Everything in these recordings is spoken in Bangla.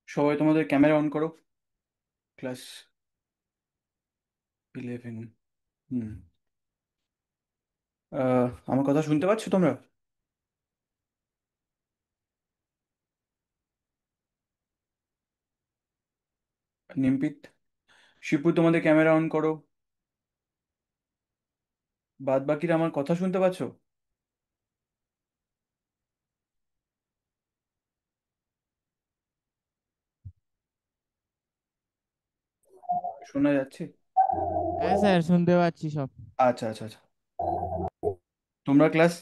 সবাই তোমাদের ক্যামেরা অন করো। ক্লাস 11। হুম। আমার কথা শুনতে পাচ্ছ তোমরা? নিমপিত, শিপু, তোমাদের ক্যামেরা অন করো। বাদ বাকিরা আমার কথা শুনতে পাচ্ছ? শোনা যাচ্ছে? হ্যাঁ স্যার, শুনতে পাচ্ছি সব। আচ্ছা আচ্ছা আচ্ছা। তোমরা ক্লাস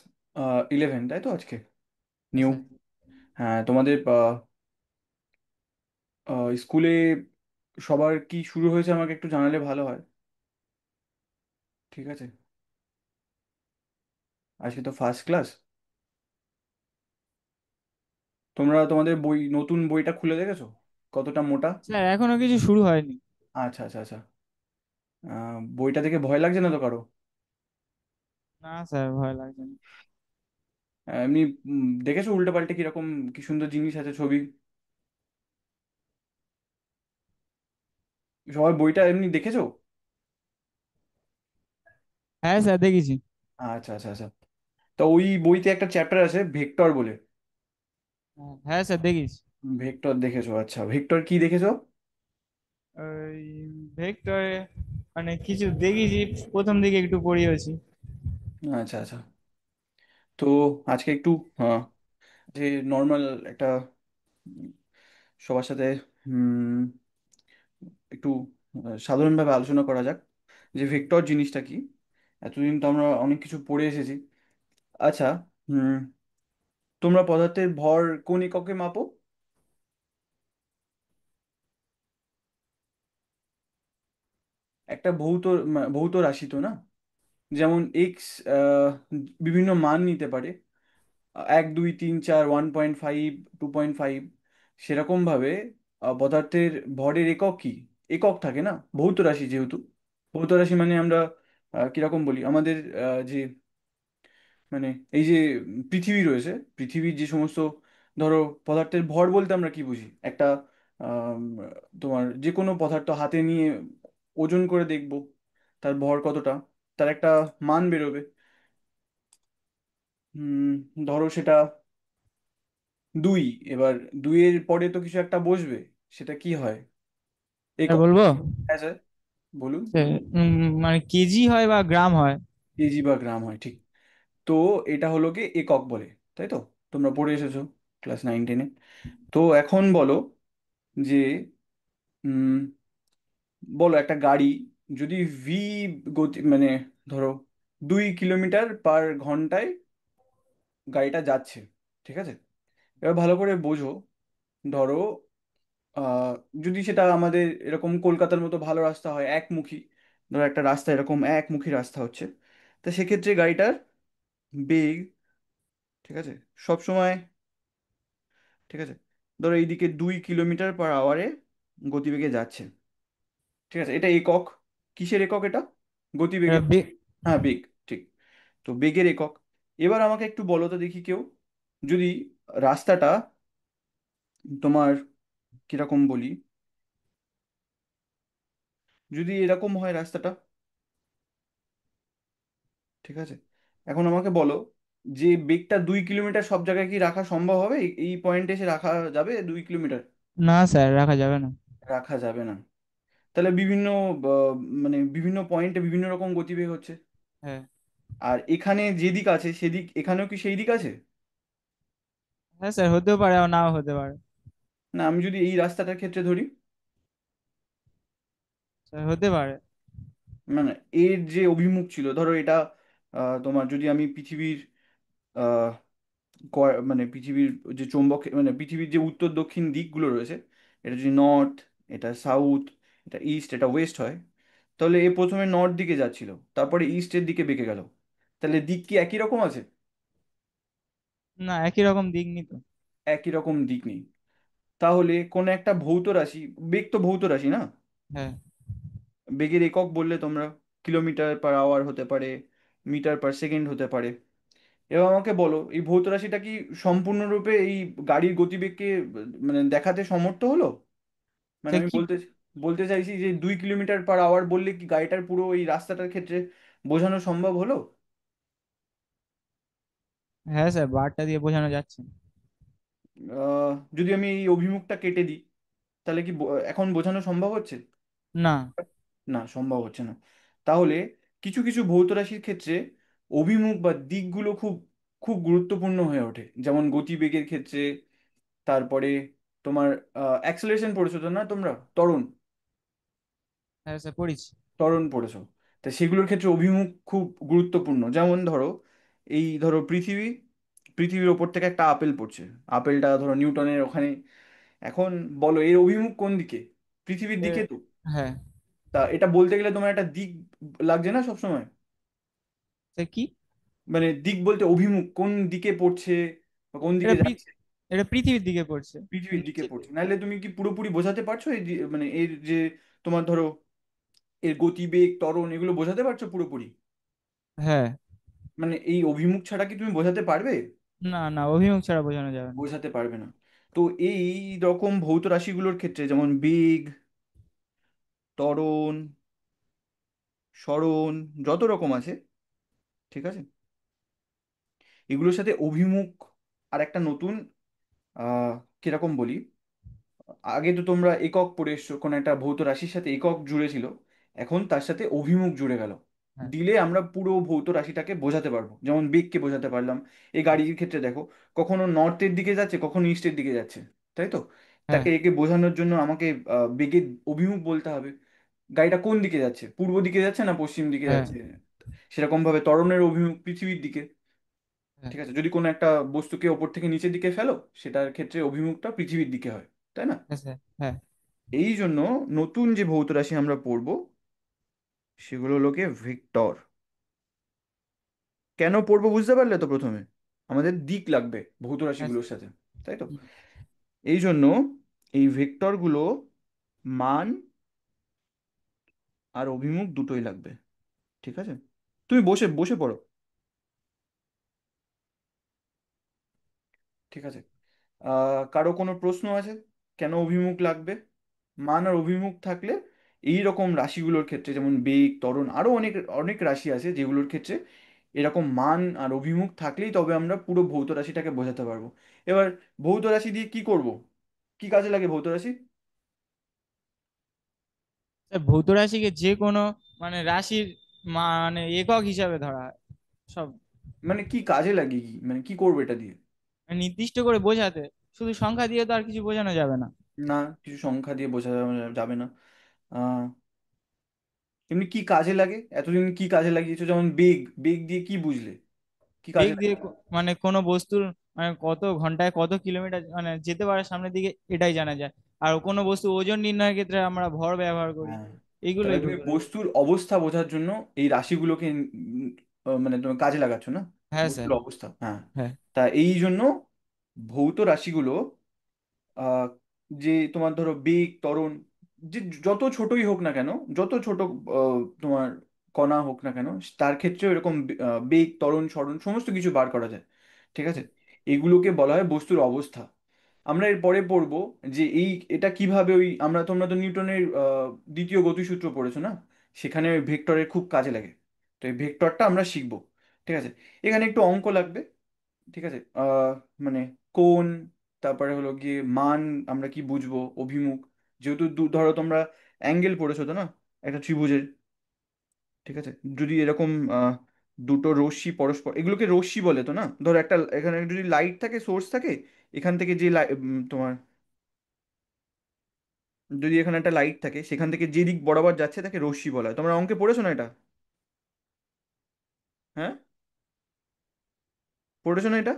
11, তাই তো আজকে? হ্যাঁ নিউ। স্যার। হ্যাঁ, তোমাদের স্কুলে সবার কি শুরু হয়েছে আমাকে একটু জানালে ভালো হয়। ঠিক আছে। আজকে তো ফার্স্ট ক্লাস। তোমরা তোমাদের বই, নতুন বইটা খুলে দেখেছো? কতটা মোটা? স্যার এখনো কিছু শুরু হয়নি। আচ্ছা আচ্ছা আচ্ছা। বইটা দেখে ভয় লাগছে না তো কারো? না স্যার, ভয় লাগছে না। এমনি দেখেছো উল্টে পাল্টে কিরকম, কি সুন্দর জিনিস আছে, ছবি? সবাই বইটা এমনি দেখেছো? হ্যাঁ স্যার, দেখেছি। আচ্ছা আচ্ছা আচ্ছা। তো ওই বইতে একটা চ্যাপ্টার আছে ভেক্টর বলে। হ্যাঁ স্যার, দেখেছি। ভেক্টর দেখেছো? আচ্ছা, ভেক্টর কি দেখেছো? ওই ভেক্টরে মানে কিছু দেখেছি, প্রথম দিকে একটু পড়িয়েছি। আচ্ছা আচ্ছা। তো আজকে একটু হ্যাঁ, যে নর্মাল একটা উম, সবার সাথে উম, একটু সাধারণভাবে আলোচনা করা যাক যে ভেক্টর জিনিসটা কি। এতদিন তো আমরা অনেক কিছু পড়ে এসেছি। আচ্ছা। হুম। তোমরা পদার্থের ভর কোন এককে মাপো? একটা ভৌত ভৌত রাশি তো না? যেমন এক্স বিভিন্ন মান নিতে পারে, 1 2 3 4, 1.5, 2.5। সেরকমভাবে পদার্থের ভরের একক কি? একক থাকে না, ভৌত রাশি যেহেতু। ভৌত রাশি মানে আমরা কিরকম বলি, আমাদের যে মানে এই যে পৃথিবী রয়েছে, পৃথিবীর যে সমস্ত, ধরো, পদার্থের ভর বলতে আমরা কি বুঝি? একটা আম, তোমার যে কোনো পদার্থ হাতে নিয়ে ওজন করে দেখবো তার ভর কতটা, তার একটা মান বেরোবে। হুম। ধরো সেটা 2। এবার 2-এর পরে তো কিছু একটা বসবে, সেটা কি হয়? স্যার একক। বলবো? হ্যাঁ স্যার, বলুন। স্যার, মানে কেজি হয় বা গ্রাম হয়? কেজি বা গ্রাম হয়, ঠিক। তো এটা হলো কি একক বলে, তাই তো? তোমরা পড়ে এসেছো ক্লাস 9 10-এ। তো এখন বলো যে উম, বলো একটা গাড়ি যদি ভি গতি, মানে ধরো 2 কিলোমিটার পার ঘন্টায় গাড়িটা যাচ্ছে, ঠিক আছে? এবার ভালো করে বোঝো। ধরো আহ, যদি সেটা আমাদের এরকম কলকাতার মতো ভালো রাস্তা হয় একমুখী, ধরো একটা রাস্তা এরকম একমুখী রাস্তা হচ্ছে, তো সেক্ষেত্রে গাড়িটার বেগ, ঠিক আছে, সব সময়, ঠিক আছে, ধরো এইদিকে 2 কিলোমিটার পার আওয়ারে গতিবেগে যাচ্ছে, ঠিক আছে? এটা একক। কিসের একক এটা? এটা গতিবেগের। হ্যাঁ, বেগ, ঠিক। তো বেগের একক। এবার আমাকে একটু বলো তো দেখি কেউ, যদি রাস্তাটা তোমার কিরকম বলি, যদি এরকম হয় রাস্তাটা, ঠিক আছে, এখন আমাকে বলো যে বেগটা 2 কিলোমিটার সব জায়গায় কি রাখা সম্ভব হবে? এই পয়েন্টে এসে রাখা যাবে 2 কিলোমিটার? না স্যার, রাখা যাবে না। রাখা যাবে না। তাহলে বিভিন্ন মানে বিভিন্ন পয়েন্টে বিভিন্ন রকম গতিবেগ হচ্ছে। হ্যাঁ। আর এখানে যেদিক আছে সেদিক, এখানেও কি সেই দিক আছে? হ্যাঁ স্যার, হতেও পারে আর নাও হতে পারে। না, আমি যদি এই রাস্তাটার ক্ষেত্রে ধরি, হতে পারে। মানে এর যে অভিমুখ ছিল, ধরো এটা তোমার যদি আমি পৃথিবীর আহ, মানে পৃথিবীর যে চৌম্বক, মানে পৃথিবীর যে উত্তর দক্ষিণ দিকগুলো রয়েছে, এটা যদি নর্থ, এটা সাউথ, এটা ইস্ট, এটা ওয়েস্ট হয়, তাহলে এ প্রথমে নর্থ দিকে যাচ্ছিল, তারপরে ইস্টের দিকে বেঁকে গেল। তাহলে দিক কি একই রকম আছে? না, একই রকম দিক নি তো। একই রকম দিক নেই। তাহলে কোন একটা ভৌত রাশি, বেগ তো ভৌত রাশি না? হ্যাঁ। বেগের একক বললে তোমরা কিলোমিটার পার আওয়ার হতে পারে, মিটার পার সেকেন্ড হতে পারে। এবার আমাকে বলো, এই ভৌত রাশিটা কি সম্পূর্ণরূপে এই গাড়ির গতিবেগকে মানে দেখাতে সমর্থ হলো? মানে সে আমি কি? বলতে বলতে চাইছি যে 2 কিলোমিটার পার আওয়ার বললে কি গাড়িটার পুরো এই রাস্তাটার ক্ষেত্রে বোঝানো সম্ভব হলো? হ্যাঁ স্যার, বারটা দিয়ে বোঝানো যাচ্ছে না। যদি আমি এই অভিমুখটা কেটে দিই, তাহলে কি এখন বোঝানো সম্ভব হচ্ছে? না। না, সম্ভব হচ্ছে না। তাহলে কিছু কিছু ভৌত রাশির ক্ষেত্রে অভিমুখ বা দিকগুলো খুব খুব গুরুত্বপূর্ণ হয়ে ওঠে, যেমন গতিবেগের ক্ষেত্রে। তারপরে তোমার অ্যাক্সেলারেশন পড়েছো তো না তোমরা? ত্বরণ, হ্যাঁ স্যার, পড়েছি। ত্বরণ পড়েছো। তা সেগুলোর ক্ষেত্রে অভিমুখ খুব গুরুত্বপূর্ণ। যেমন ধরো, এই ধরো পৃথিবীর ওপর থেকে একটা আপেল পড়ছে, আপেলটা ধরো নিউটনের ওখানে। এখন বলো এর অভিমুখ কোন দিকে? পৃথিবীর দিকে তো। হ্যাঁ। তা এটা বলতে গেলে তোমার একটা দিক লাগছে না সবসময়? সে কি? মানে দিক বলতে অভিমুখ কোন দিকে পড়ছে বা কোন দিকে এটা যাচ্ছে। এটা পৃথিবীর দিকে পড়ছে। পৃথিবীর দিকে নিচের পড়ছে, দিকে। নাহলে তুমি কি পুরোপুরি বোঝাতে পারছো এই মানে এর যে তোমার ধরো এর গতিবেগ ত্বরণ এগুলো বোঝাতে পারছো পুরোপুরি? হ্যাঁ। মানে এই অভিমুখ ছাড়া কি তুমি বোঝাতে পারবে? না না, অভিমুখ ছাড়া বোঝানো যাবে না। বোঝাতে পারবে না। তো এই রকম ভৌত রাশিগুলোর ক্ষেত্রে যেমন বেগ, ত্বরণ, সরণ, যত রকম আছে, ঠিক আছে, এগুলোর সাথে অভিমুখ আর একটা নতুন কিরকম বলি, আগে তো তোমরা একক পড়ে এসছো, কোনো একটা ভৌত রাশির সাথে একক জুড়ে ছিল, এখন তার সাথে অভিমুখ জুড়ে গেল। হ্যাঁ। দিলে আমরা পুরো ভৌত রাশিটাকে বোঝাতে পারবো, যেমন বেগকে বোঝাতে পারলাম। এই গাড়ির ক্ষেত্রে দেখো, কখনো নর্থের দিকে যাচ্ছে, কখনো ইস্টের দিকে যাচ্ছে, তাই তো? হ্যাঁ। তাকে একে বোঝানোর জন্য আমাকে বেগের অভিমুখ বলতে হবে। গাড়িটা কোন দিকে যাচ্ছে, পূর্ব দিকে যাচ্ছে না পশ্চিম দিকে হ্যাঁ। যাচ্ছে? সেরকম ভাবে ত্বরণের অভিমুখ পৃথিবীর দিকে। হ্যাঁ। ঠিক আছে, যদি কোনো একটা বস্তুকে ওপর থেকে নিচের দিকে ফেলো, সেটার ক্ষেত্রে অভিমুখটা পৃথিবীর দিকে হয়, তাই না? হ্যাঁ স্যার। হ্যাঁ। এই জন্য নতুন যে ভৌত রাশি আমরা পড়বো সেগুলো হলোকে ভেক্টর। কেন পড়বো বুঝতে পারলে তো প্রথমে? আমাদের দিক লাগবে ভৌত হ্যাঁ রাশিগুলোর স্যার। সাথে, তাই তো? হুম। এই জন্য এই ভেক্টরগুলো মান আর অভিমুখ দুটোই লাগবে। ঠিক আছে, তুমি বসে বসে পড়ো। ঠিক আছে, কারো কোনো প্রশ্ন আছে? কেন অভিমুখ লাগবে? মান আর অভিমুখ থাকলে এই রকম রাশিগুলোর ক্ষেত্রে, যেমন বেগ, ত্বরণ, আরো অনেক অনেক রাশি আছে যেগুলোর ক্ষেত্রে এরকম মান আর অভিমুখ থাকলেই তবে আমরা পুরো ভৌত রাশিটাকে বোঝাতে পারবো। এবার ভৌত রাশি দিয়ে কি করব? কি কাজে লাগে ভৌত রাশি? স্যার, ভৌত রাশিকে যে কোনো মানে রাশির মানে একক হিসাবে ধরা হয় সব। মানে কি কাজে লাগে, কি মানে কি করবো এটা দিয়ে? মানে নির্দিষ্ট করে বোঝাতে, শুধু সংখ্যা দিয়ে তো আর কিছু বোঝানো যাবে না। না, কিছু সংখ্যা দিয়ে বোঝা যাবে না। আহ এমনি কি কাজে লাগে, এতদিন কি কাজে লাগিয়েছো? যেমন বেগ, বেগ দিয়ে কি বুঝলে, কি বেগ কাজে দিয়ে লাগে? মানে কোনো বস্তুর মানে কত ঘন্টায় কত কিলোমিটার মানে যেতে পারে সামনের দিকে, এটাই জানা যায়। আর কোনো বস্তু ওজন নির্ণয়ের ক্ষেত্রে আমরা ভর ব্যবহার করি। হ্যাঁ, তাহলে এইগুলোই তুমি ভৌত রাশি। বস্তুর অবস্থা বোঝার জন্য এই রাশিগুলোকে মানে তুমি কাজে লাগাচ্ছ না? হ্যাঁ স্যার। বস্তুর অবস্থা, হ্যাঁ। হ্যাঁ। তা এই জন্য ভৌত রাশিগুলো আহ, যে তোমার ধরো বেগ, ত্বরণ, যে যত ছোটই হোক না কেন, যত ছোট তোমার কণা হোক না কেন, তার ক্ষেত্রেও এরকম বেগ, ত্বরণ, সরণ সমস্ত কিছু বার করা যায়। ঠিক আছে, এগুলোকে বলা হয় বস্তুর অবস্থা। আমরা এর পরে পড়বো যে এটা কিভাবে তোমরা তো নিউটনের দ্বিতীয় গতিসূত্র পড়েছো না? সেখানে ওই ভেক্টরের খুব কাজে লাগে। তো এই ভেক্টরটা আমরা শিখবো। ঠিক আছে, এখানে একটু অঙ্ক লাগবে। ঠিক আছে, মানে কোণ, তারপরে হলো গিয়ে মান, আমরা কি বুঝবো, অভিমুখ, যেহেতু ধরো তোমরা অ্যাঙ্গেল পড়েছো তো না, একটা ত্রিভুজের। ঠিক আছে, যদি এরকম দুটো রশ্মি পরস্পর, এগুলোকে রশ্মি বলে তো না? ধরো একটা এখানে যদি লাইট থাকে, সোর্স থাকে, এখান থেকে যে তোমার যদি এখানে একটা লাইট থাকে, সেখান থেকে যে দিক বরাবর যাচ্ছে তাকে রশ্মি বলা হয়। তোমরা অঙ্কে পড়েছো না এটা? হ্যাঁ, পড়েছো না এটা?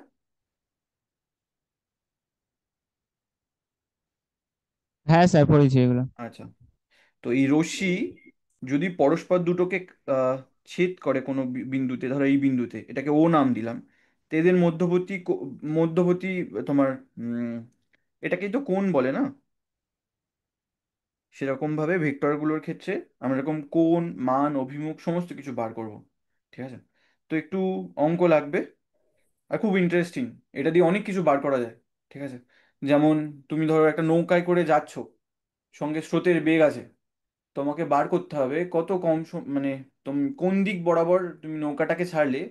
হ্যাঁ স্যার, পড়েছি এগুলো। আচ্ছা, তো এই রশ্মি যদি পরস্পর দুটোকে আহ, ছেদ করে কোনো বিন্দুতে, ধরো এই বিন্দুতে, এটাকে ও নাম দিলাম, তো এদের মধ্যবর্তী মধ্যবর্তী তোমার এটাকেই তো কোণ বলে না? সেরকম ভাবে ভেক্টরগুলোর ক্ষেত্রে আমরা এরকম কোণ, মান, অভিমুখ সমস্ত কিছু বার করব। ঠিক আছে? তো একটু অঙ্ক লাগবে, আর খুব ইন্টারেস্টিং। এটা দিয়ে অনেক কিছু বার করা যায়। ঠিক আছে? যেমন তুমি ধরো একটা নৌকায় করে যাচ্ছ, সঙ্গে স্রোতের বেগ আছে, তোমাকে বার করতে হবে কত কম মানে তুমি কোন দিক বরাবর তুমি নৌকাটাকে ছাড়লে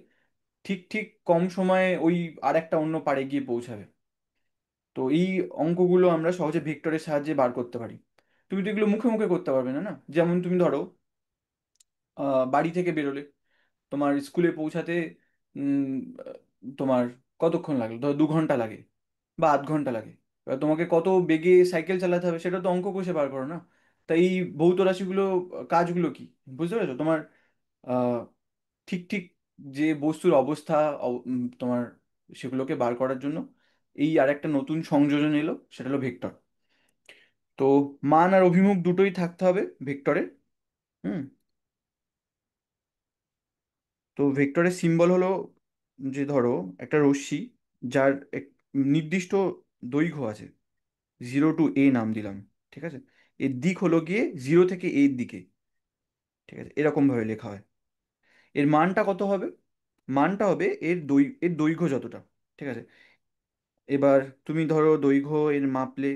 ঠিক ঠিক কম সময়ে ওই আর একটা অন্য পাড়ে গিয়ে পৌঁছাবে। তো এই অঙ্কগুলো আমরা সহজে ভেক্টরের সাহায্যে বার করতে পারি। তুমি তো এগুলো মুখে মুখে করতে পারবে না, না? যেমন তুমি ধরো বাড়ি থেকে বেরোলে, তোমার স্কুলে পৌঁছাতে উম, আহ, তোমার কতক্ষণ লাগে? ধরো 2 ঘন্টা লাগে বা আধ ঘন্টা লাগে। এবার তোমাকে কত বেগে সাইকেল চালাতে হবে সেটা তো অঙ্ক কষে বার করো না? তাই এই ভৌত রাশিগুলো, কাজগুলো কি, বুঝতে পেরেছো? তোমার আহ, ঠিক ঠিক যে বস্তুর অবস্থা, তোমার সেগুলোকে বার করার জন্য এই আর একটা নতুন সংযোজন এলো, সেটা হলো ভেক্টর। তো মান আর অভিমুখ দুটোই থাকতে হবে ভেক্টরে। হুম। তো ভেক্টরের সিম্বল হলো, যে ধরো একটা রশ্মি যার এক নির্দিষ্ট দৈর্ঘ্য আছে, 0 to a নাম দিলাম। ঠিক আছে? এর দিক হলো গিয়ে 0 থেকে a এর দিকে। ঠিক আছে? এরকম ভাবে লেখা হয়। এর মানটা কত হবে? মানটা হবে এর দৈর্ঘ্য যতটা। ঠিক আছে? এবার তুমি ধরো দৈর্ঘ্য এর মাপলে,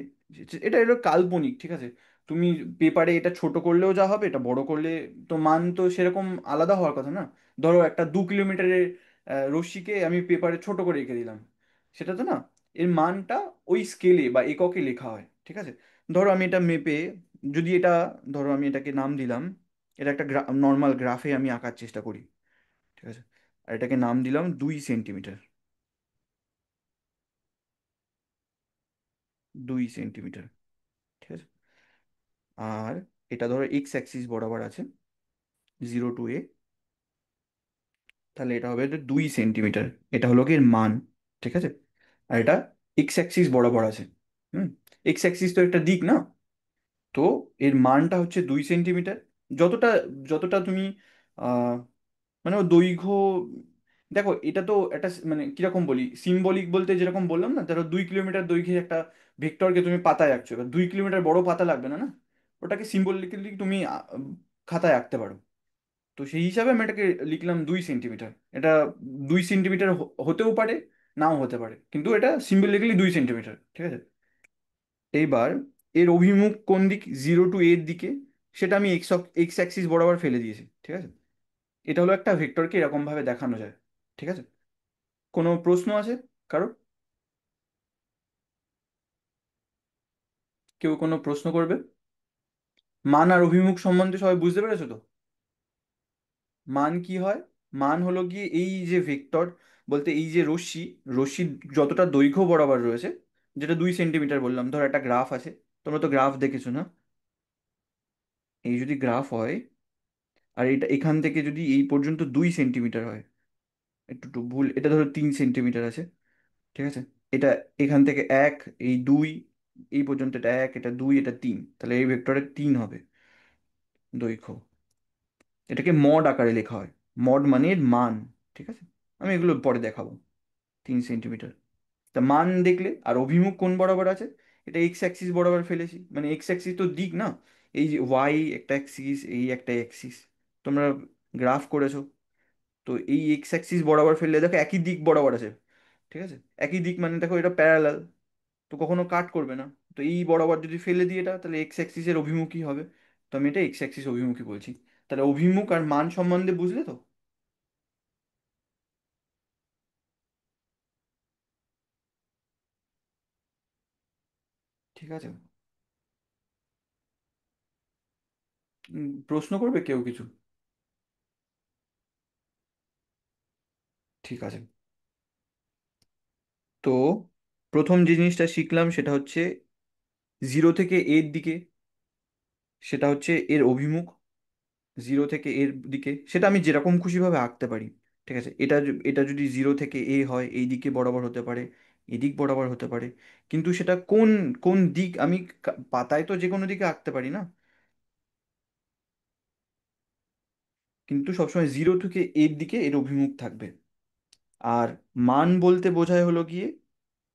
এটা এলো কাল্পনিক। ঠিক আছে? তুমি পেপারে এটা ছোট করলেও যা হবে, এটা বড় করলে তো মান তো সেরকম আলাদা হওয়ার কথা না। ধরো একটা 2 কিলোমিটারের রশ্মিকে আমি পেপারে ছোট করে রেখে দিলাম, সেটা তো না। এর মানটা ওই স্কেলে বা এককে লেখা হয়। ঠিক আছে? ধরো আমি এটা মেপে, যদি এটা, ধরো আমি এটাকে নাম দিলাম, এটা একটা নর্মাল গ্রাফে আমি আঁকার চেষ্টা করি। ঠিক আছে? আর এটাকে নাম দিলাম 2 সেন্টিমিটার। 2 সেন্টিমিটার। ঠিক আছে? আর এটা ধরো এক্স অ্যাক্সিস বরাবর আছে, 0 to a, তাহলে এটা হবে 2 সেন্টিমিটার। এটা হলো কি এর মান। ঠিক আছে? আর এটা এক্স অ্যাক্সিস বরাবর আছে। হুম। এক্স অ্যাক্সিস তো একটা দিক না? তো এর মানটা হচ্ছে 2 সেন্টিমিটার। যতটা যতটা তুমি আহ মানে ও দৈর্ঘ্য, দেখো এটা তো একটা মানে কিরকম বলি, সিম্বলিক বলতে যেরকম বললাম না, ধরো 2 কিলোমিটার দৈর্ঘ্যের একটা ভেক্টরকে তুমি পাতায় আঁকছো, এবার 2 কিলোমিটার বড় পাতা লাগবে না, না? ওটাকে সিম্বলিক্যালি তুমি খাতায় আঁকতে পারো। তো সেই হিসাবে আমি এটাকে লিখলাম 2 সেন্টিমিটার। এটা 2 সেন্টিমিটার হতেও পারে, নাও হতে পারে, কিন্তু এটা সিম্বলিক্যালি 2 সেন্টিমিটার। ঠিক আছে? এইবার এর অভিমুখ কোন দিক, 0 to a এর দিকে, সেটা আমি এক্স অ্যাক্সিস বরাবর ফেলে দিয়েছি। ঠিক আছে? এটা হলো একটা ভেক্টরকে এরকম ভাবে দেখানো যায়। ঠিক আছে? কোনো প্রশ্ন আছে কারো? কেউ কোনো প্রশ্ন করবে? মান আর অভিমুখ সম্বন্ধে সবাই বুঝতে পেরেছো তো? মান কি হয়? মান হলো গিয়ে এই যে ভেক্টর, বলতে এই যে রশ্মি, রশ্মির যতটা দৈর্ঘ্য বরাবর রয়েছে, যেটা 2 সেন্টিমিটার বললাম, ধর একটা গ্রাফ আছে, তোমরা তো গ্রাফ দেখেছো না? এই যদি গ্রাফ হয়, আর এটা এখান থেকে যদি এই পর্যন্ত 2 সেন্টিমিটার হয়, একটু একটু ভুল, এটা ধরো 3 সেন্টিমিটার আছে। ঠিক আছে? এটা এখান থেকে এক, এই দুই, এই পর্যন্ত এটা এক, এটা দুই, এটা তিন, তাহলে এই ভেক্টরের 3 হবে দৈর্ঘ্য। এটাকে মড আকারে লেখা হয়। মড মানে এর মান। ঠিক আছে? আমি এগুলো পরে দেখাবো। 3 সেন্টিমিটার। তা মান দেখলে, আর অভিমুখ কোন বরাবর আছে, এটা এক্স অ্যাক্সিস বরাবর ফেলেছি, মানে এক্স অ্যাক্সিস তো দিক না? এই যে ওয়াই একটা অ্যাক্সিস, এই একটা অ্যাক্সিস, তোমরা গ্রাফ করেছো, তো এই এক্স অ্যাক্সিস বরাবর ফেললে দেখো একই দিক বরাবর আছে। ঠিক আছে? একই দিক মানে দেখো এটা প্যারালাল, তো কখনো কাট করবে না। তো এই বরাবর যদি ফেলে দিই এটা, তাহলে এক্স অ্যাক্সিসের অভিমুখী হবে। তো আমি এটা এক্স অ্যাক্সিস অভিমুখী বলছি। তাহলে অভিমুখ আর মান সম্বন্ধে বুঝলে তো? ঠিক আছে? প্রশ্ন করবে কেউ কিছু? ঠিক আছে। তো প্রথম যে জিনিসটা শিখলাম সেটা হচ্ছে 0 থেকে a এর দিকে সেটা হচ্ছে এর অভিমুখ, জিরো থেকে এর দিকে, সেটা আমি যেরকম খুশিভাবে আঁকতে পারি। ঠিক আছে, এটা যদি জিরো থেকে এ হয়, এই দিকে বরাবর হতে পারে, এদিক বরাবর হতে পারে, কিন্তু সেটা কোন কোন দিক আমি পাতায় তো যে কোনো দিকে আঁকতে পারি না, কিন্তু সবসময় জিরো থেকে এর দিকে এর অভিমুখ থাকবে। আর মান বলতে বোঝায় হলো গিয়ে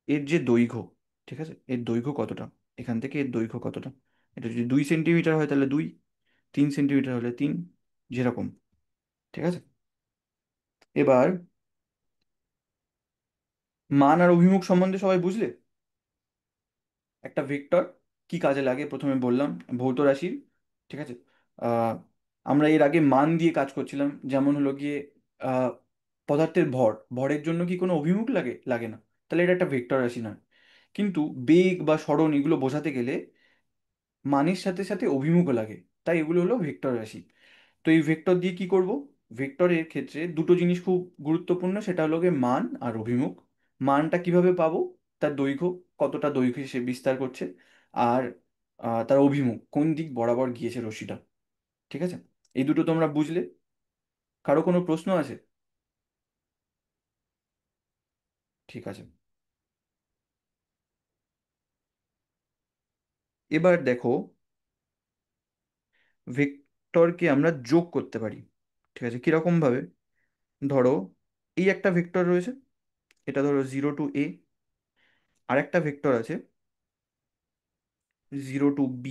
এর যে দৈর্ঘ্য, ঠিক আছে, এর দৈর্ঘ্য কতটা, এখান থেকে এর দৈর্ঘ্য কতটা। এটা যদি 2 সেন্টিমিটার হয় তাহলে 2, 3 সেন্টিমিটার হলে 3, যেরকম। ঠিক আছে, এবার মান আর অভিমুখ সম্বন্ধে সবাই বুঝলে? একটা ভেক্টর কি কাজে লাগে প্রথমে বললাম, ভৌত রাশির। ঠিক আছে, আহ, আমরা এর আগে মান দিয়ে কাজ করছিলাম, যেমন হলো গিয়ে আহ, পদার্থের ভরের জন্য কি কোনো অভিমুখ লাগে? লাগে না, তাহলে এটা একটা ভেক্টর রাশি নয়। কিন্তু বেগ বা সরণ এগুলো বোঝাতে গেলে মানের সাথে সাথে অভিমুখও লাগে, তাই এগুলো হলো ভেক্টর রাশি। তো এই ভেক্টর দিয়ে কি করব? ভেক্টরের ক্ষেত্রে দুটো জিনিস খুব গুরুত্বপূর্ণ, সেটা হলো গিয়ে মান আর অভিমুখ। মানটা কিভাবে পাবো? তার দৈর্ঘ্য, কতটা দৈর্ঘ্য সে বিস্তার করছে, আর তার অভিমুখ, কোন দিক বরাবর গিয়েছে রশ্মিটা। ঠিক আছে, এই দুটো তোমরা বুঝলে? কারো কোনো প্রশ্ন আছে? ঠিক আছে, এবার দেখো, ভেক্টরকে আমরা যোগ করতে পারি। ঠিক আছে, কিরকম ভাবে? ধরো এই একটা ভেক্টর রয়েছে, এটা ধরো 0 to a। আর একটা ভেক্টর আছে 0 to b।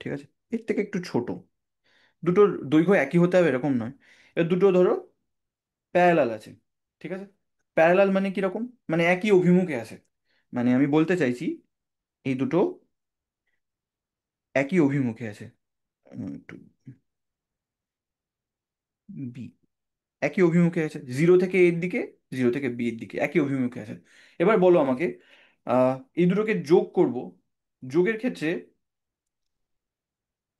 ঠিক আছে, এর থেকে একটু ছোট। দুটোর দৈর্ঘ্য একই হতে হবে এরকম নয়, এবার দুটো ধরো প্যারালাল আছে। ঠিক আছে, প্যারালাল মানে কিরকম? মানে একই অভিমুখে আছে, মানে আমি বলতে চাইছি এই দুটো একই অভিমুখে আছে। একটু বি, একই অভিমুখে আছে, জিরো থেকে এর দিকে, জিরো থেকে বি এর দিকে একই অভিমুখে আছে। এবার বলো আমাকে, এই দুটোকে যোগ করব। যোগের ক্ষেত্রে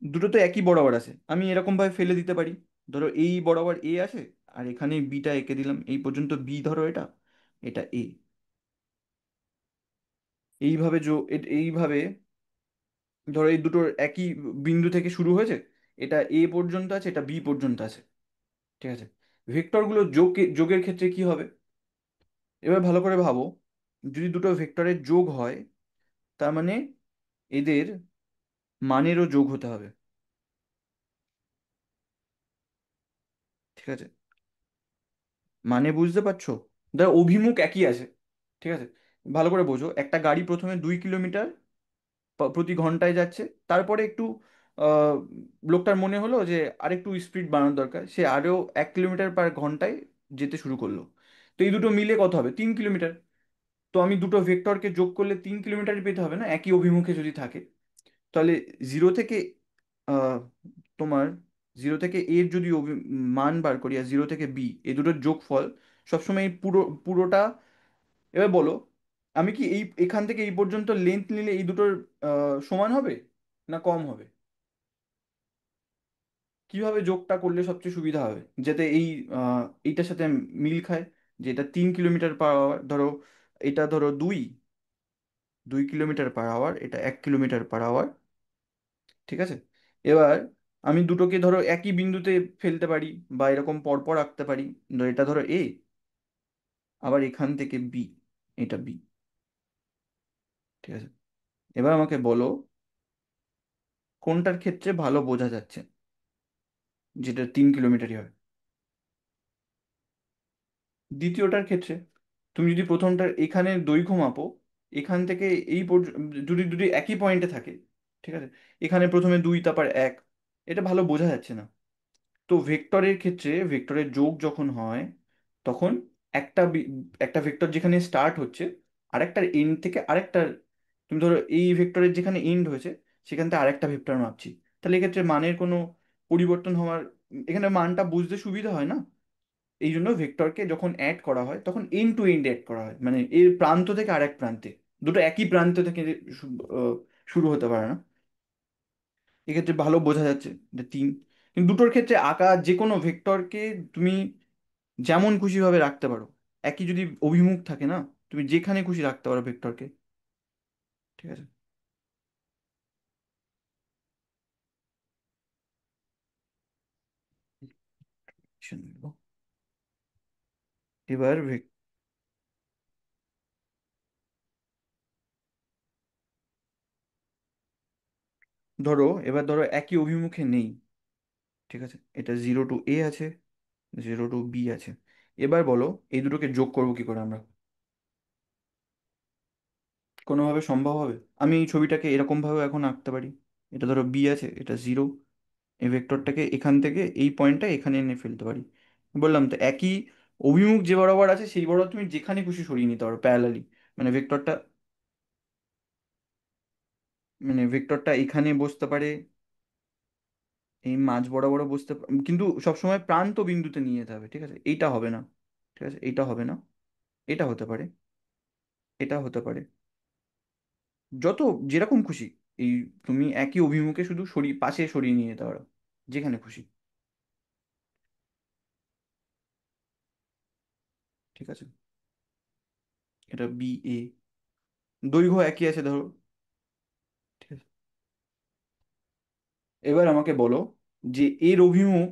দুটো তো একই বরাবর আছে, আমি এরকম ভাবে ফেলে দিতে পারি। ধরো এই বরাবর এ আছে, আর এখানে বিটা এঁকে দিলাম, এই পর্যন্ত বি ধরো, এটা এটা এ। এইভাবে এইভাবে ধরো এই দুটোর একই বিন্দু থেকে শুরু হয়েছে, এটা এ পর্যন্ত আছে, এটা বি পর্যন্ত আছে। ঠিক আছে, ভেক্টরগুলো যোগের ক্ষেত্রে কি হবে? এবার ভালো করে ভাবো, যদি দুটো ভেক্টরের যোগ হয়, তার মানে এদের মানেরও যোগ হতে হবে। ঠিক আছে, মানে বুঝতে পারছো? ধরো অভিমুখ একই আছে। ঠিক আছে, ভালো করে বোঝো, একটা গাড়ি প্রথমে 2 কিলোমিটার প্রতি ঘন্টায় যাচ্ছে, তারপরে একটু আহ, লোকটার মনে হলো যে আরেকটু স্পিড বাড়ানোর দরকার, সে আরও 1 কিলোমিটার পার ঘন্টায় যেতে শুরু করলো। তো এই দুটো মিলে কত হবে? 3 কিলোমিটার। তো আমি দুটো ভেক্টরকে যোগ করলে 3 কিলোমিটারই পেতে হবে না, একই অভিমুখে যদি থাকে। তাহলে জিরো থেকে আহ, তোমার জিরো থেকে এর যদি মান বার করি, আর জিরো থেকে বি, এই দুটোর যোগফল সবসময় এই পুরোটা। এবার বলো, আমি কি এই এখান থেকে এই পর্যন্ত লেন্থ নিলে এই দুটোর সমান হবে না কম হবে? কিভাবে যোগটা করলে সবচেয়ে সুবিধা হবে, যাতে এইটার সাথে মিল খায়, যে এটা 3 কিলোমিটার পার আওয়ার, ধরো এটা ধরো 2 2 কিলোমিটার পার আওয়ার, এটা 1 কিলোমিটার পার আওয়ার। ঠিক আছে, এবার আমি দুটোকে ধরো একই বিন্দুতে ফেলতে পারি, বা এরকম পরপর আঁকতে পারি। ধরো এটা ধরো এ, আবার এখান থেকে বি, এটা বি। ঠিক আছে, এবার আমাকে বলো কোনটার ক্ষেত্রে ভালো বোঝা যাচ্ছে, যেটা 3 কিলোমিটারই হয়। দ্বিতীয়টার ক্ষেত্রে তুমি যদি প্রথমটার এখানে দৈর্ঘ্য মাপো, এখান থেকে এই যদি দুটি একই পয়েন্টে থাকে, ঠিক আছে, এখানে প্রথমে 2, তারপর 1, এটা ভালো বোঝা যাচ্ছে না। তো ভেক্টরের ক্ষেত্রে ভেক্টরের যোগ যখন হয়, তখন একটা একটা ভেক্টর যেখানে স্টার্ট হচ্ছে, আরেকটার এন্ড থেকে আরেকটার, তুমি ধরো এই ভেক্টরের যেখানে এন্ড হয়েছে সেখান থেকে আরেকটা ভেক্টর মাপছি, তাহলে এক্ষেত্রে মানের কোনো পরিবর্তন হওয়ার, এখানে মানটা বুঝতে সুবিধা হয় না। এই জন্য ভেক্টরকে যখন অ্যাড করা হয় তখন এন্ড টু এন্ড অ্যাড করা হয়, মানে এর প্রান্ত থেকে আরেক প্রান্তে, দুটো একই প্রান্ত থেকে শুরু হতে পারে না। এক্ষেত্রে ভালো বোঝা যাচ্ছে যে 3। কিন্তু দুটোর ক্ষেত্রে আঁকা যে কোনো ভেক্টরকে তুমি যেমন খুশি ভাবে রাখতে পারো, একই যদি অভিমুখ থাকে না, তুমি যেখানে খুশি রাখতে পারো ভেক্টরকে। ঠিক আছে, ডাইরেকশন নিল। এবার ধরো একই অভিমুখে নেই, ঠিক আছে, এটা 0 to A আছে, 0 to B আছে। এবার বলো এই দুটোকে যোগ করবো কি করে আমরা? কোনোভাবে সম্ভব হবে? আমি এই ছবিটাকে এরকম ভাবে এখন আঁকতে পারি। এটা ধরো বি আছে, এটা 0, এই ভেক্টরটাকে এখান থেকে এই পয়েন্টটা এখানে এনে ফেলতে পারি। বললাম তো, একই অভিমুখ যে বরাবর আছে সেই বরাবর তুমি যেখানে খুশি সরিয়ে নিতে পারো প্যারালালি। মানে ভেক্টরটা ভেক্টরটা এখানে বসতে পারে, এই মাঝ বরাবরও কিন্তু সবসময় প্রান্ত বিন্দুতে নিয়ে যেতে হবে, ঠিক আছে? এইটা হবে না, ঠিক আছে, এইটা হবে না, এটা হতে পারে, এটা হতে পারে, যত যেরকম খুশি। এই তুমি একই অভিমুখে শুধু সরিয়ে পাশে সরিয়ে নিয়ে যেতে পারো যেখানে খুশি, ঠিক আছে? এটা B A, দৈর্ঘ্য একই আছে ধরো, ঠিক আছে? এবার আমাকে বলো যে এর অভিমুখ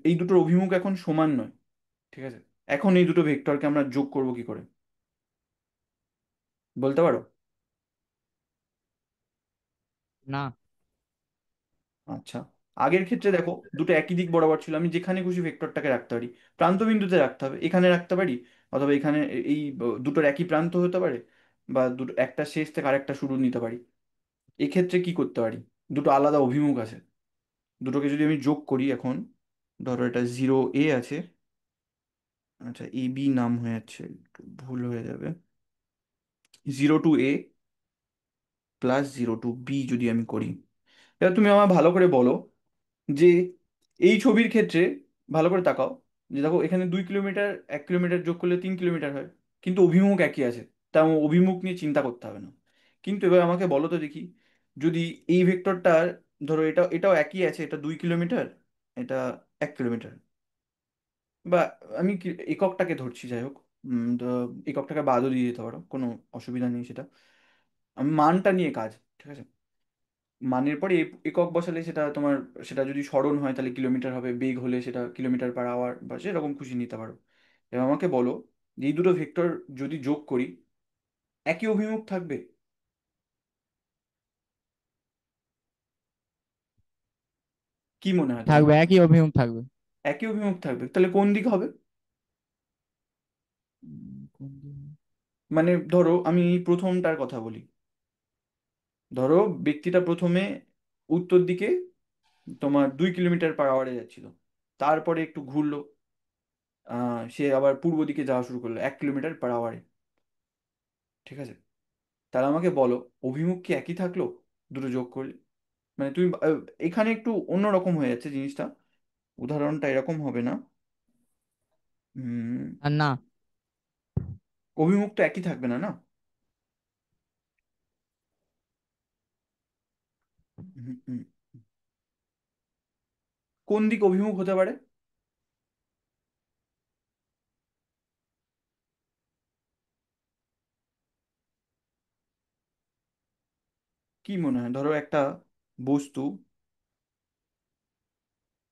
এই দুটোর অভিমুখ এখন সমান নয়, ঠিক আছে? এখন এই দুটো ভেক্টরকে আমরা যোগ করব কি করে, বলতে পারো? না। আচ্ছা, আগের ক্ষেত্রে দেখো দুটো একই দিক বরাবর ছিল, আমি যেখানে খুশি ভেক্টরটাকে রাখতে পারি। প্রান্ত বিন্দুতে রাখতে হবে, এখানে রাখতে পারি, অথবা এখানে এই দুটোর একই প্রান্ত হতে পারে, বা দুটো একটা শেষ থেকে আরেকটা শুরু নিতে পারি। এক্ষেত্রে কি করতে পারি? দুটো আলাদা অভিমুখ আছে, দুটোকে যদি আমি যোগ করি এখন, ধরো এটা 0 A আছে, আচ্ছা AB নাম হয়ে যাচ্ছে, একটু ভুল হয়ে যাবে, 0 to A plus 0 to B যদি আমি করি, এবার তুমি আমার ভালো করে বলো যে এই ছবির ক্ষেত্রে ভালো করে তাকাও, যে দেখো এখানে 2 কিলোমিটার, 1 কিলোমিটার যোগ করলে 3 কিলোমিটার হয়, কিন্তু অভিমুখ একই আছে, তাই অভিমুখ নিয়ে চিন্তা করতে হবে না। কিন্তু এবার আমাকে বলো তো দেখি, যদি এই ভেক্টরটার, ধরো এটাও একই আছে, এটা 2 কিলোমিটার, এটা 1 কিলোমিটার, বা আমি এককটাকে ধরছি, যাই হোক, তো এককটাকে বাদও দিয়ে দিতে পারো, কোনো অসুবিধা নেই সেটা, আমি মানটা নিয়ে কাজ, ঠিক আছে? মানের পরে একক বসালে সেটা তোমার, সেটা যদি সরণ হয় তাহলে কিলোমিটার হবে, বেগ হলে সেটা কিলোমিটার/আওয়ার, বা সেরকম খুশি নিতে পারো। এবার আমাকে বলো যে এই দুটো ভেক্টর যদি যোগ করি একই অভিমুখ থাকবে? কি মনে হয় তোমার? থাকবে, একই অভিমুখ থাকবে। একই অভিমুখ থাকবে, তাহলে কোন দিক হবে? কোন দিকে? মানে ধরো আমি এই প্রথমটার কথা বলি, ধরো ব্যক্তিটা প্রথমে উত্তর দিকে তোমার 2 কিলোমিটার/আওয়ারে যাচ্ছিল, তারপরে একটু ঘুরলো, সে আবার পূর্ব দিকে যাওয়া শুরু করলো 1 কিলোমিটার/আওয়ারে, ঠিক আছে? তাহলে আমাকে বলো অভিমুখ কি একই থাকলো দুটো যোগ করলে? মানে তুমি এখানে একটু অন্যরকম হয়ে যাচ্ছে জিনিসটা, উদাহরণটা এরকম হবে না। হুম, আর না। অভিমুখ তো একই থাকবে না, না? হুম, হুম। কোন দিক অভিমুখ হতে পারে? কি মনে হয়, ধরো একটা বস্তু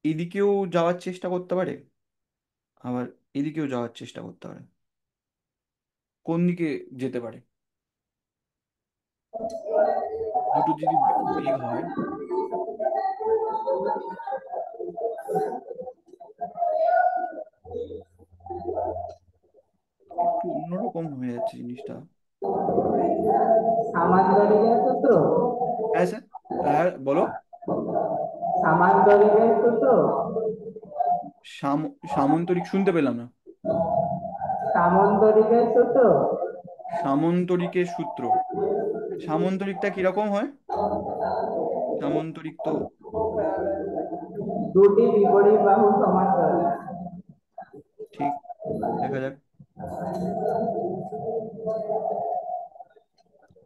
এদিকেও যাওয়ার চেষ্টা করতে পারে, আবার এদিকেও যাওয়ার চেষ্টা করতে পারে, কোন দিকে যেতে পারে? দুটো যদি বেগ হয়, একটু অন্যরকম হয়ে যাচ্ছে জিনিসটা। সামান্তরিকের সূত্র। হ্যাঁ স্যার, হ্যাঁ বলো। সামান্তরিকের সূত্র। সামন্তরিক শুনতে পেলাম না। সামান্তরিকের সূত্র। সামন্তরিকের সূত্র? সামন্তরিকটা কিরকম হয়? সামন্তরিক তো দুটি বিপরীত বাহু সমান্তরাল। ঠিক, দেখা যাক।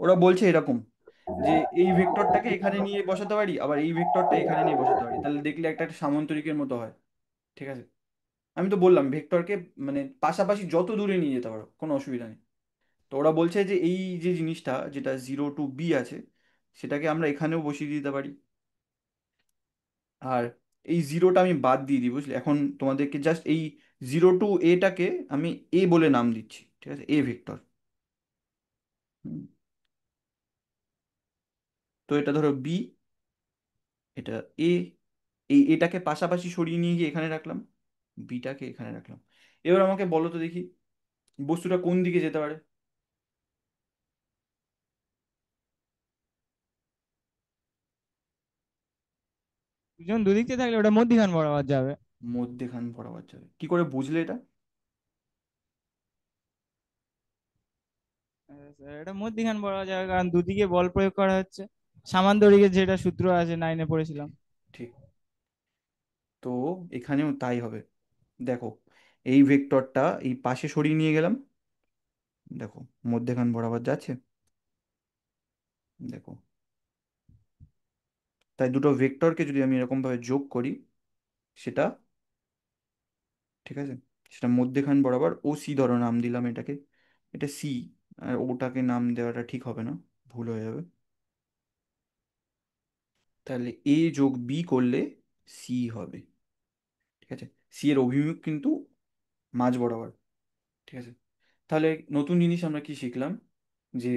ওরা বলছে এরকম যে এই ভেক্টরটাকে এখানে নিয়ে বসাতে পারি, আবার এই ভেক্টরটা এখানে নিয়ে বসাতে পারি, তাহলে দেখলে একটা একটা সামন্তরিকের মতো হয়, ঠিক আছে? আমি তো বললাম ভেক্টরকে মানে পাশাপাশি যত দূরে নিয়ে যেতে পারো, কোনো অসুবিধা নেই। তো ওরা বলছে যে এই যে জিনিসটা যেটা 0 to B আছে, সেটাকে আমরা এখানেও বসিয়ে দিতে পারি। আর এই জিরোটা আমি বাদ দিয়ে দিই, বুঝলি? এখন তোমাদেরকে জাস্ট এই 0 to a-টাকে আমি এ বলে নাম দিচ্ছি, ঠিক আছে? এ ভেক্টর। তো এটা ধরো বি, এটা এ। এটাকে পাশাপাশি সরিয়ে নিয়ে গিয়ে এখানে রাখলাম, বিটাকে এখানে রাখলাম। এবার আমাকে বলো তো দেখি, বস্তুটা কোন দিকে যেতে পারে? দুজন দুদিক থেকে থাকলে ওটা মধ্যিখান বরাবর যাবে। মধ্যেখান বরাবর যাবে? কি করে বুঝলে এটা? এটা মধ্যিখান বরাবর যাবে কারণ দুদিকে বল প্রয়োগ করা হচ্ছে, সামান্তরিকের যেটা সূত্র আছে, 9-এ পড়েছিলাম। ঠিক। তো এখানেও তাই হবে। দেখো, এই ভেক্টরটা এই পাশে সরিয়ে নিয়ে গেলাম, দেখো মধ্যেখান বরাবর যাচ্ছে, দেখো। তাই দুটো ভেক্টরকে যদি আমি এরকম ভাবে যোগ করি, সেটা, ঠিক আছে, সেটা মধ্যেখান বরাবর ও সি ধরো নাম দিলাম এটাকে, এটা সি। আর ওটাকে নাম দেওয়াটা ঠিক হবে না, ভুল হয়ে যাবে। তাহলে এ যোগ বি করলে সি হবে, ঠিক আছে? সি এর অভিমুখ কিন্তু মাঝ বরাবর, ঠিক আছে? তাহলে নতুন জিনিস আমরা কি শিখলাম, যে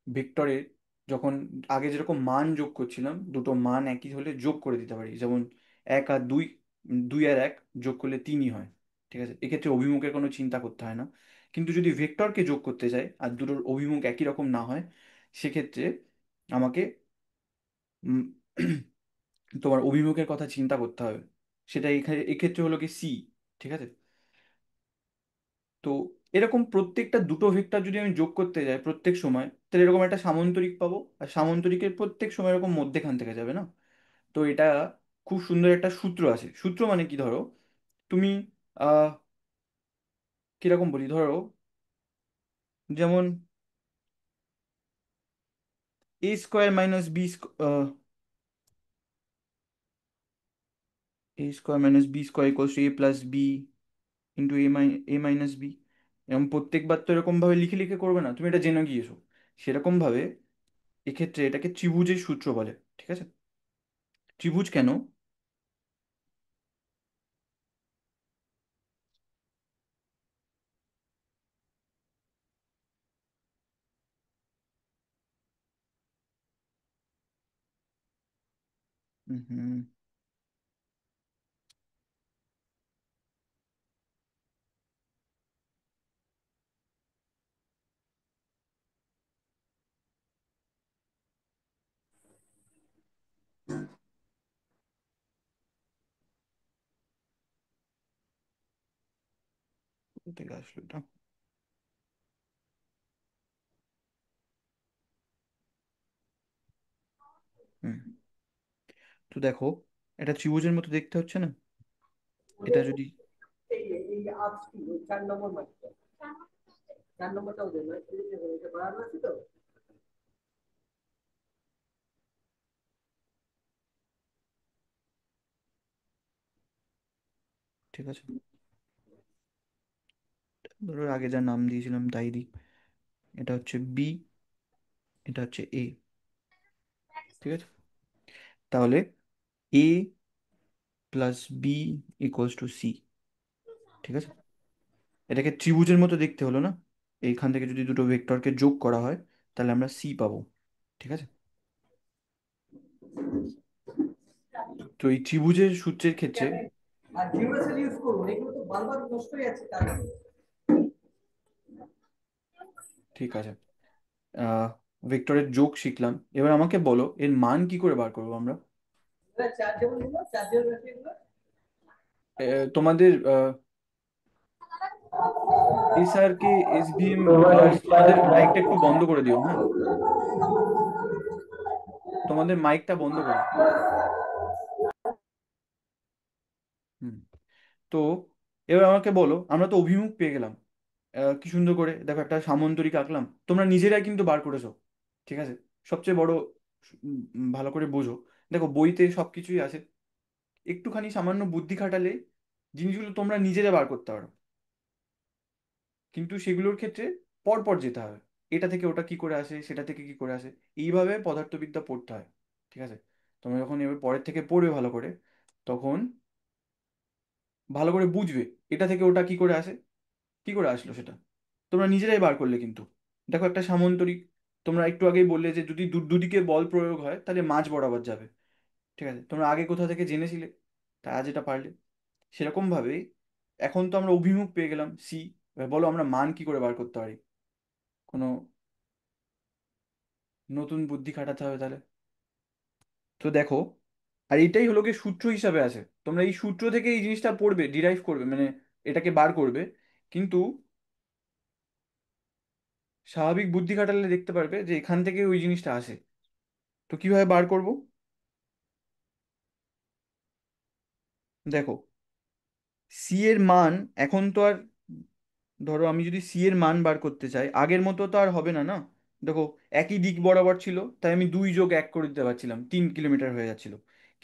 ভেক্টরের যখন আগে যেরকম মান যোগ করছিলাম, দুটো মান একই হলে যোগ করে দিতে পারি, যেমন 1 আর 2, 2 আর 1 যোগ করলে 3ই হয়, ঠিক আছে? এক্ষেত্রে অভিমুখের কোনো চিন্তা করতে হয় না। কিন্তু যদি ভেক্টরকে যোগ করতে চাই আর দুটোর অভিমুখ একই রকম না হয়, সেক্ষেত্রে আমাকে উম, তোমার অভিমুখের কথা চিন্তা করতে হবে। সেটা এখানে এক্ষেত্রে হলো কি সি, ঠিক আছে? তো এরকম প্রত্যেকটা দুটো ভেক্টর যদি আমি যোগ করতে যাই প্রত্যেক সময়, তাহলে এরকম একটা সামান্তরিক পাবো, আর সামান্তরিকের প্রত্যেক সময় এরকম মধ্যেখান থেকে যাবে না? তো এটা খুব সুন্দর একটা সূত্র আছে। সূত্র মানে কি, ধরো তুমি আহ কিরকম বলি, ধরো যেমন a square minus B square equals to a plus B into A minus B. এরকম প্রত্যেকবার তো এরকম ভাবে লিখে লিখে করবে না, তুমি এটা জেনে গিয়েছো। সেরকম ভাবে এক্ষেত্রে এটাকে ত্রিভুজের সূত্র বলে, ঠিক আছে? ত্রিভুজ কেন? হুম, কোথা থেকে আসলো এটা? হুম। তো দেখো, এটা ত্রিভুজের মতো দেখতে হচ্ছে না? এটা যদি, এই এই আজকে 4 নম্বর মাঠটা, 4 নম্বরটা ওদের নয়, এটা বাড়ানো আছে তো। ঠিক আছে, ধরো আগে যা নাম দিয়েছিলাম তাই দিই। এটা হচ্ছে বি, এটা হচ্ছে এ, ঠিক আছে? তাহলে A plus B equals to C, ঠিক আছে? এটাকে ত্রিভুজের মতো দেখতে হলো না? এইখান থেকে যদি দুটো ভেক্টরকে যোগ করা হয়, তাহলে আমরা সি পাবো, ঠিক আছে? তো এই ত্রিভুজের সূত্রের ক্ষেত্রে, আর ডিউরেশন ইউজ করুন, এগুলো তো বারবার নষ্ট হয়ে যাচ্ছে তার। ঠিক আছে, আহ ভেক্টরের যোগ শিখলাম। এবার আমাকে বলো এর মান কি করে বার করবো আমরা? চার যেমন হলো, চার যেমন রাখি এগুলো। তোমাদের এসআর কে এসভিএম ক্লাস, তোমাদের মাইকটা একটু বন্ধ করে দিও, হ্যাঁ? তোমাদের মাইকটা বন্ধ করো। হুম। তো এবার আমাকে বলো, আমরা তো অভিমুখ পেয়ে গেলাম, কি সুন্দর করে দেখো একটা সামন্তরিক আঁকলাম, তোমরা নিজেরাই কিন্তু বার করেছো, ঠিক আছে? সবচেয়ে বড় ভালো করে বোঝো, দেখো বইতে সবকিছুই আছে, একটুখানি সামান্য বুদ্ধি খাটালে জিনিসগুলো তোমরা নিজেরা বার করতে পারো। কিন্তু সেগুলোর ক্ষেত্রে পর পর যেতে হবে, এটা থেকে ওটা কি করে আসে, সেটা থেকে কি করে আসে, এইভাবে পদার্থবিদ্যা পড়তে হয়, ঠিক আছে? তোমরা যখন এবার পরের থেকে পড়বে ভালো করে, তখন ভালো করে বুঝবে এটা থেকে ওটা কি করে আসে, কি করে আসলো সেটা তোমরা নিজেরাই বার করলে কিন্তু। দেখো একটা সামান্তরিক, তোমরা একটু আগেই বললে যে যদি দুদিকে বল প্রয়োগ হয় তাহলে মাঝ বরাবর যাবে, ঠিক আছে, তোমরা আগে কোথা থেকে জেনেছিলে, তা আজ এটা পারলে। সেরকম ভাবেই এখন তো আমরা অভিমুখ পেয়ে গেলাম সি। এবার বলো আমরা মান কি করে বার করতে পারি, কোনো নতুন বুদ্ধি খাটাতে হবে তাহলে। তো দেখো, আর এটাই হলো কি সূত্র হিসাবে আছে, তোমরা এই সূত্র থেকে এই জিনিসটা পড়বে, ডিরাইভ করবে, মানে এটাকে বার করবে। কিন্তু স্বাভাবিক বুদ্ধি খাটালে দেখতে পারবে যে এখান থেকে ওই জিনিসটা আসে। তো কিভাবে বার করব, দেখো সি এর মান এখন তো আর, ধরো আমি যদি সি এর মান বার করতে চাই আগের মতো তো আর হবে না না। দেখো একই দিক বরাবর ছিল, তাই আমি 2 যোগ 1 করে দিতে পারছিলাম, 3 কিলোমিটার হয়ে যাচ্ছিল।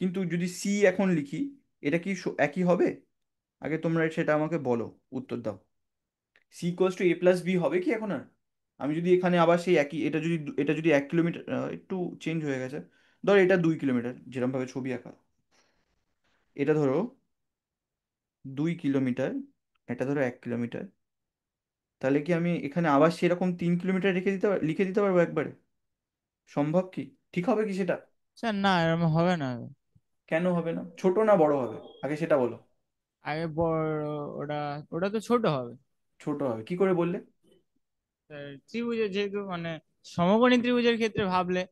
কিন্তু যদি সি এখন লিখি, এটা কি একই হবে? আগে তোমরা সেটা আমাকে বলো, উত্তর দাও। C equals to A plus B হবে কি এখন আর? আমি যদি এখানে আবার সেই একই, এটা যদি 1 কিলোমিটার, একটু চেঞ্জ হয়ে গেছে, ধরো এটা 2 কিলোমিটার, যেরকমভাবে ছবি আঁকা, এটা ধরো 2 কিলোমিটার, এটা ধরো 1 কিলোমিটার, তাহলে কি আমি এখানে আবার সেরকম 3 কিলোমিটার লিখে দিতে পারবো একবারে? সম্ভব কি? ঠিক হবে কি সেটা? স্যার না, এরকম হবে না। কেন হবে না, ছোট না বড় হবে আগে সেটা বলো। আগে বড়, ওটা ওটা তো ছোট হবে। ছোট হবে কি করে বললে? ত্রিভুজের যেহেতু মানে সমকোণী ত্রিভুজের ক্ষেত্রে ভাবলে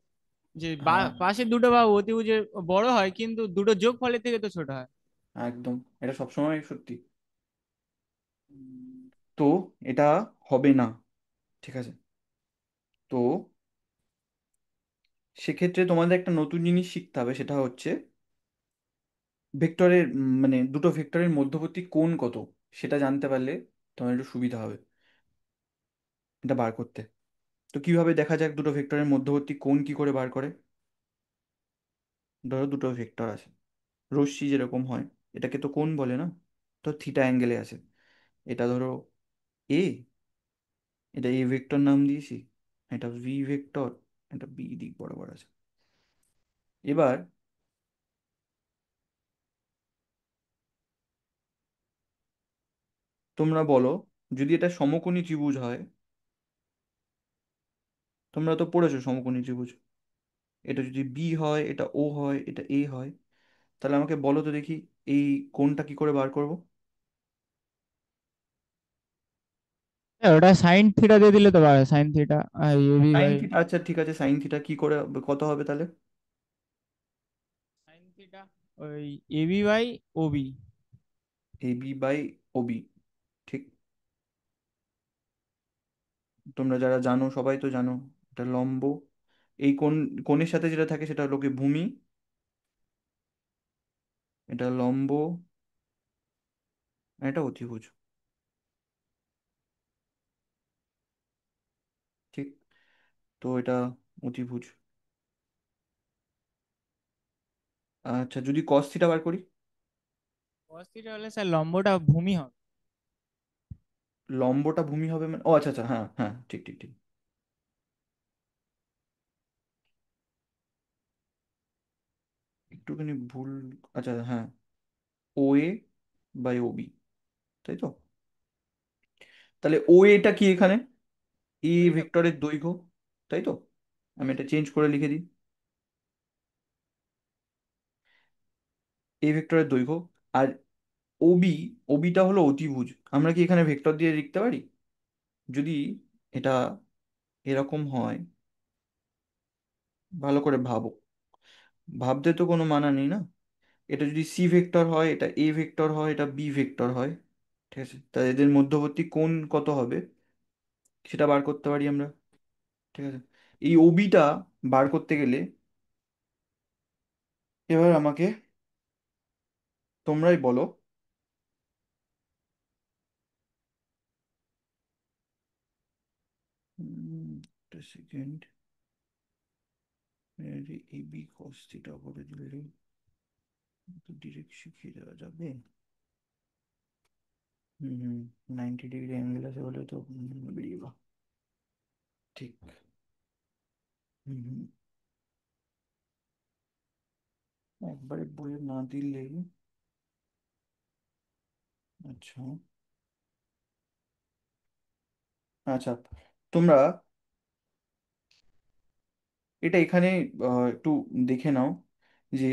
যে হ্যাঁ, পাশে দুটো বাহু অতিভুজের বড় হয়, কিন্তু দুটো যোগফলের থেকে তো ছোট হয়। একদম, এটা সবসময় সত্যি। তো এটা হবে না, ঠিক আছে। তো সেক্ষেত্রে তোমাদের একটা নতুন জিনিস শিখতে হবে, সেটা হচ্ছে ভেক্টরের মানে দুটো ভেক্টরের মধ্যবর্তী কোণ কত, সেটা জানতে পারলে তোমার একটু সুবিধা হবে এটা বার করতে। তো কিভাবে দেখা যাক দুটো ভেক্টরের মধ্যবর্তী কোণ কি করে বার করে। ধরো দুটো ভেক্টর আছে, রশ্মি যেরকম হয়, এটাকে তো কোণ বলে না, তো থিটা অ্যাঙ্গেলে আছে। এটা ধরো এ, এটা এ ভেক্টর নাম দিয়েছি, এটা ভি ভেক্টর, এটা বি দিক বরাবর আছে। এবার তোমরা বলো, যদি এটা সমকোণী ত্রিভুজ হয়, তোমরা তো পড়েছো সমকোণী ত্রিভুজ, এটা যদি বি হয়, এটা ও হয়, এটা এ হয়, তাহলে আমাকে বলো তো দেখি এই কোণটা কি করে বার করব। হ্যাঁ, ওটা সাইন থিটা দিয়ে দিলে তো পারে, সাইন থিটা আর এবি সাইন বাই থিটা, আচ্ছা ঠিক আছে, সাইন থিটা কি করে কত হবে তাহলে? সাইন থিটা ওই AB by OB. A B by O B, ঠিক। তোমরা যারা জানো সবাই তো জানো, এটা লম্ব, এই কোণের সাথে যেটা থাকে সেটা হলো কি ভূমি, এটা লম্ব, আর এটা অতিভুজ, ঠিক। তো এটা অতিভুজ। আচ্ছা যদি কস থিটা বার করি, কস থিটা হলে স্যার লম্বটা ভূমি হবে। লম্বটা ভূমি হবে মানে, ও আচ্ছা আচ্ছা, হ্যাঁ হ্যাঁ, ঠিক ঠিক ঠিক, একটুখানি ভুল, আচ্ছা হ্যাঁ, ও এ বাই ও বি, তাই তো। তাহলে ও এটা কি এখানে, এ ওইটা ভেক্টরের দৈর্ঘ্য, তাই তো। আমি এটা চেঞ্জ করে লিখে দিই, এ ভেক্টরের দৈর্ঘ্য। আর ওবি, ওবিটা হলো অতিভুজ, আমরা কি এখানে ভেক্টর দিয়ে লিখতে পারি? যদি এটা এরকম হয়, ভালো করে ভাবো, ভাবতে তো কোনো মানা নেই না। এটা যদি সি ভেক্টর হয়, এটা এ ভেক্টর হয়, এটা বি ভেক্টর হয়, ঠিক আছে, তা এদের মধ্যবর্তী কোণ কত হবে সেটা বার করতে পারি আমরা, ঠিক আছে। এই ওবিটা বার করতে গেলে এবার আমাকে তোমরাই বলো, একটা second, A B cos theta করে দিলে ডিরেক্ট শিখিয়ে দেওয়া যাবে। হুম হুম, 90 ডিগ্রি অ্যাঙ্গেল আছে বলে তো বেরিয়ে গেলো, ঠিক। হুম হুম, একবারে বলে না দিলে আচ্ছা আচ্ছা, তোমরা এটা এখানে একটু দেখে নাও যে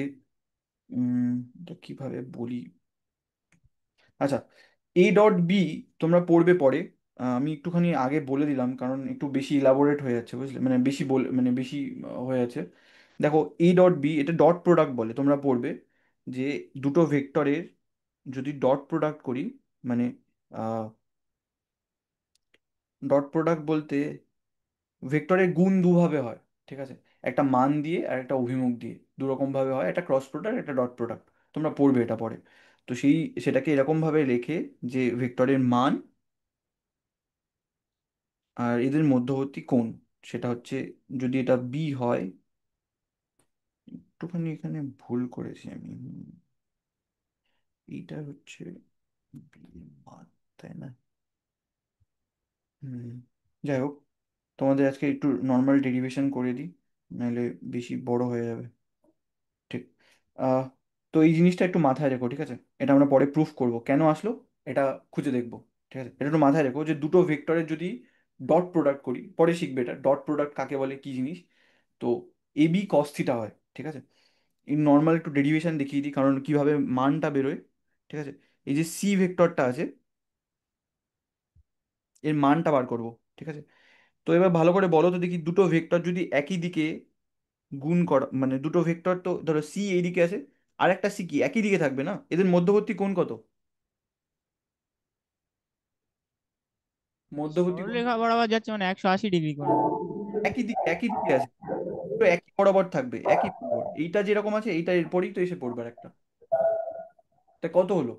এটা কিভাবে বলি। আচ্ছা, এ ডট বি তোমরা পড়বে পরে। আমি একটুখানি আগে বলে দিলাম কারণ একটু বেশি ইলাবোরেট হয়ে যাচ্ছে, বুঝলে, মানে বেশি মানে বেশি হয়ে যাচ্ছে। দেখো, এ ডট বি এটা ডট প্রোডাক্ট বলে, তোমরা পড়বে যে দুটো ভেক্টরের যদি ডট প্রোডাক্ট করি, মানে ডট প্রোডাক্ট বলতে ভেক্টরের গুণ দুভাবে হয়, ঠিক আছে? একটা মান দিয়ে আর একটা অভিমুখ দিয়ে দু রকম ভাবে হয়, একটা ক্রস প্রোডাক্ট, একটা ডট প্রোডাক্ট। তোমরা পড়বে এটা পরে। তো সেটাকে এরকম ভাবে লেখে যে ভেক্টরের মান আর এদের মধ্যবর্তী কোণ, সেটা হচ্ছে, যদি এটা বি হয়, একটুখানি এখানে ভুল করেছি আমি। এইটা হচ্ছে বি এর মান, তাই না? হুম, যাই হোক, তোমাদের আজকে একটু নর্মাল ডেরিভেশন করে দিই, নাহলে বেশি বড় হয়ে যাবে। ঠিক। আহ তো এই জিনিসটা একটু মাথায় রেখো, ঠিক আছে? এটা আমরা পরে প্রুফ করব কেন আসলো, এটা খুঁজে দেখবো। ঠিক আছে, এটা একটু মাথায় রেখো যে দুটো ভেক্টরের যদি ডট প্রোডাক্ট করি, পরে শিখবে এটা ডট প্রোডাক্ট কাকে বলে, কি জিনিস। তো এ বি কস থিটা হয়, ঠিক আছে? এই নর্মাল একটু ডেরিভেশন দেখিয়ে দিই কারণ কিভাবে মানটা বেরোয়। ঠিক আছে, এই যে সি ভেক্টরটা আছে, এর মানটা বার করব। ঠিক আছে, তো এবার ভালো করে বলো তো দেখি, দুটো ভেক্টর যদি একই দিকে গুণ করা, মানে দুটো ভেক্টর, তো ধরো সি এইদিকে আছে আর একটা সি কি একই দিকে থাকবে না, এদের মধ্যবর্তী কোণ কত? মধ্যবর্তী কোণ সরলরেখা বরাবর যাচ্ছে মানে 180 ডিগ্রি করে। একই দিকে আছে, তো একই বরাবর থাকবে, একই বরাবর। এইটা যেরকম আছে এইটা এরপরেই তো এসে পড়বে আর একটা। তা কত হলো?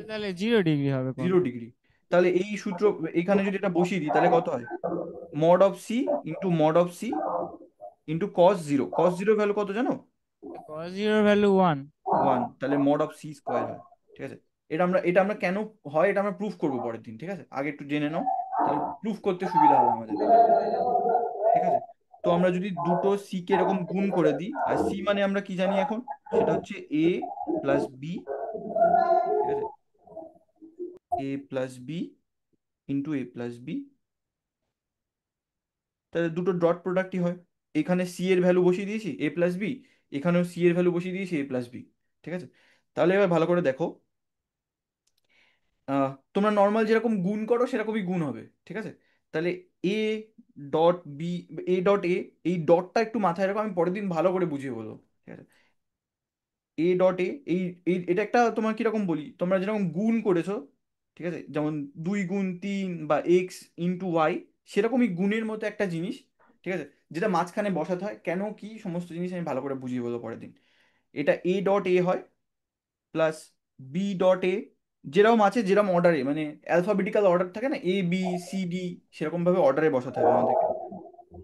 তাহলে 0 ডিগ্রি হবে কোণ। 0 ডিগ্রি। তাহলে এই সূত্র এখানে যদি এটা বসিয়ে দিই তাহলে কত হয়? Mod of C into mod of C into cos 0। Cos 0 value কত জানো? cos 0 value 1। 1। তাহলে মড অফ সি স্কোয়ার হয়। ঠিক আছে, এটা আমরা কেন হয় এটা আমরা প্রুফ করবো পরের দিন, ঠিক আছে? আগে একটু জেনে নাও, তাহলে প্রুফ করতে সুবিধা হবে আমাদের। ঠিক আছে, তো আমরা যদি দুটো সি কে এরকম গুণ করে দিই, আর সি মানে আমরা কি জানি এখন, সেটা হচ্ছে এ প্লাস বি। ঠিক আছে, A plus B into A plus B, তাহলে দুটো ডট প্রোডাক্টই হয়। এখানে সি এর ভ্যালু বসিয়ে দিয়েছি এ প্লাস বি, এখানেও সি এর ভ্যালু বসিয়ে দিয়েছি এ প্লাস বি। ঠিক আছে, তাহলে এবার ভালো করে দেখো, তোমরা নর্মাল যেরকম গুণ করো সেরকমই গুণ হবে। ঠিক আছে, তাহলে A dot B, A dot A, এই ডটটা একটু মাথায় রাখো, আমি পরের দিন ভালো করে বুঝিয়ে বলবো। ঠিক আছে, এ ডট এ, এটা একটা তোমার কিরকম বলি, তোমরা যেরকম গুণ করেছো, ঠিক আছে, যেমন 2 গুণ 3 বা x ইন্টু ওয়াই, সেরকমই গুণের মতো একটা জিনিস। ঠিক আছে, যেটা মাঝখানে বসাতে হয়, কেন কি সমস্ত জিনিস আমি ভালো করে বুঝিয়ে বলবো পরের দিন। এটা এ ডট এ হয় প্লাস বি ডট এ, যেরকম আছে যেরকম অর্ডারে, মানে অ্যালফাবেটিক্যাল অর্ডার থাকে না, এ বি সি ডি, সেরকম ভাবে অর্ডারে বসাতে হবে আমাদেরকে।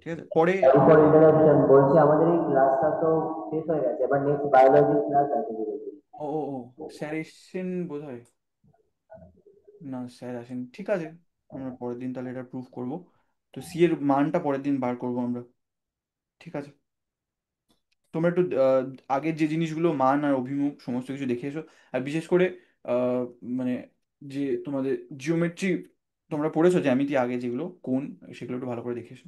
ঠিক আছে, পরে এরপর ইন্টারাকশন বলছি, আমাদের এই ক্লাসটা তো শেষ হয়ে গেছে, এবার নেক্সট বায়োলজি ক্লাস আছে দেখেছি। ও স্যার এসছেন বোধ হয়। না, স্যার আসেন, ঠিক আছে, আমরা পরের দিন তাহলে এটা প্রুফ করব। তো সি এর মানটা পরের দিন বার করব আমরা। ঠিক আছে, তোমরা একটু আগের যে জিনিসগুলো মান আর অভিমুখ সমস্ত কিছু দেখে এসো। আর বিশেষ করে আহ, মানে যে তোমাদের জিওমেট্রি তোমরা পড়েছো, জ্যামিতি আগে যেগুলো কোণ, সেগুলো একটু ভালো করে দেখে এসো।